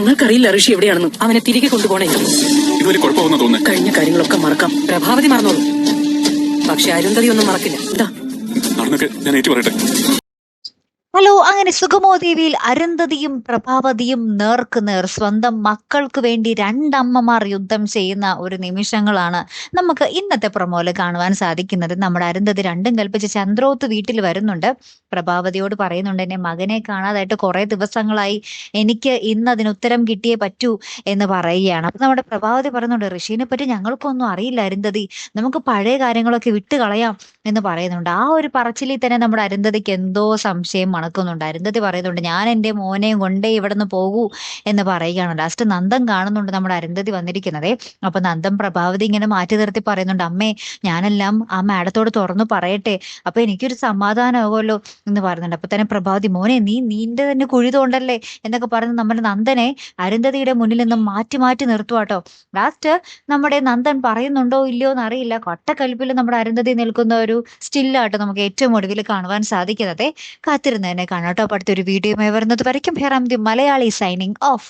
ഞങ്ങൾക്കറിയില്ല ഋഷി എവിടെയാണെന്നും അവനെ തിരികെ കൊണ്ടുപോകണേ. ഇതുവരെ കുഴപ്പമെന്ന് തോന്നുന്നു. കഴിഞ്ഞ കാര്യങ്ങളൊക്കെ മറക്കാം. പ്രഭാവതി മറന്നോളൂ, പക്ഷെ അരുന്ധതി ഒന്നും മറക്കില്ല. എന്താ നടന്നൊക്കെ ഞാൻ ഏറ്റു പറയട്ടെ. ഹലോ, അങ്ങനെ സുഗമോ ദേവിയിൽ അരുന്ധതിയും പ്രഭാവതിയും നേർക്കുനേർ സ്വന്തം മക്കൾക്ക് വേണ്ടി രണ്ടമ്മമാർ യുദ്ധം ചെയ്യുന്ന ഒരു നിമിഷങ്ങളാണ് നമുക്ക് ഇന്നത്തെ പ്രൊമോയില് കാണുവാൻ സാധിക്കുന്നത്. നമ്മുടെ അരുന്ധതി രണ്ടും കൽപ്പിച്ച് ചന്ദ്രോത്ത് വീട്ടിൽ വരുന്നുണ്ട്. പ്രഭാവതിയോട് പറയുന്നുണ്ട്, എന്നെ മകനെ കാണാതായിട്ട് കുറെ ദിവസങ്ങളായി, എനിക്ക് ഇന്ന് അതിന് ഉത്തരം കിട്ടിയേ പറ്റൂ എന്ന് പറയുകയാണ്. അപ്പൊ നമ്മുടെ പ്രഭാവതി പറയുന്നുണ്ട്, ഋഷീനെ പറ്റി ഞങ്ങൾക്കൊന്നും അറിയില്ല അരുന്ധതി, നമുക്ക് പഴയ കാര്യങ്ങളൊക്കെ വിട്ട് കളയാം എന്ന് പറയുന്നുണ്ട്. ആ ഒരു പറച്ചിലിൽ തന്നെ നമ്മുടെ അരുന്ധതിക്ക് എന്തോ സംശയം മണക്കുന്നുണ്ട്. അരുന്ധതി പറയുന്നുണ്ട്, ഞാൻ എൻ്റെ മോനെയും കൊണ്ടേ ഇവിടെ നിന്ന് പോകൂ എന്ന് പറയുകയാണ്. ലാസ്റ്റ് നന്ദൻ കാണുന്നുണ്ട് നമ്മുടെ അരുന്ധതി വന്നിരിക്കുന്നതേ. അപ്പൊ നന്ദൻ പ്രഭാവതി ഇങ്ങനെ മാറ്റി നിർത്തി പറയുന്നുണ്ട്, അമ്മേ ഞാനെല്ലാം ആ മാഡത്തോട് തുറന്നു പറയട്ടെ, അപ്പൊ എനിക്കൊരു സമാധാനമാകുമല്ലോ എന്ന് പറയുന്നുണ്ട്. അപ്പൊ തന്നെ പ്രഭാവതി, മോനെ നീന്റെ തന്നെ കുഴി തോണ്ടല്ലേ എന്നൊക്കെ പറഞ്ഞ് നമ്മുടെ നന്ദനെ അരുന്ധതിയുടെ മുന്നിൽ നിന്നും മാറ്റി മാറ്റി നിർത്തുവാട്ടോ. ലാസ്റ്റ് നമ്മുടെ നന്ദൻ പറയുന്നുണ്ടോ ഇല്ലയോ എന്ന് അറിയില്ല, കൊട്ടക്കൽപ്പിൽ നമ്മുടെ അരുന്ധതി നിൽക്കുന്ന ഒരു സ്റ്റില്ലാട്ടോ നമുക്ക് ഏറ്റവും ഒടുവിൽ കാണുവാൻ സാധിക്കുന്നത്. കാത്തിരുന്ന് തന്നെ കാണാട്ടോ. അടുത്തൊരു വീഡിയോയുമായി വരുന്നത് വരയ്ക്കും ഹെറാം ദി മലയാളി സൈനിങ് ഓഫ്.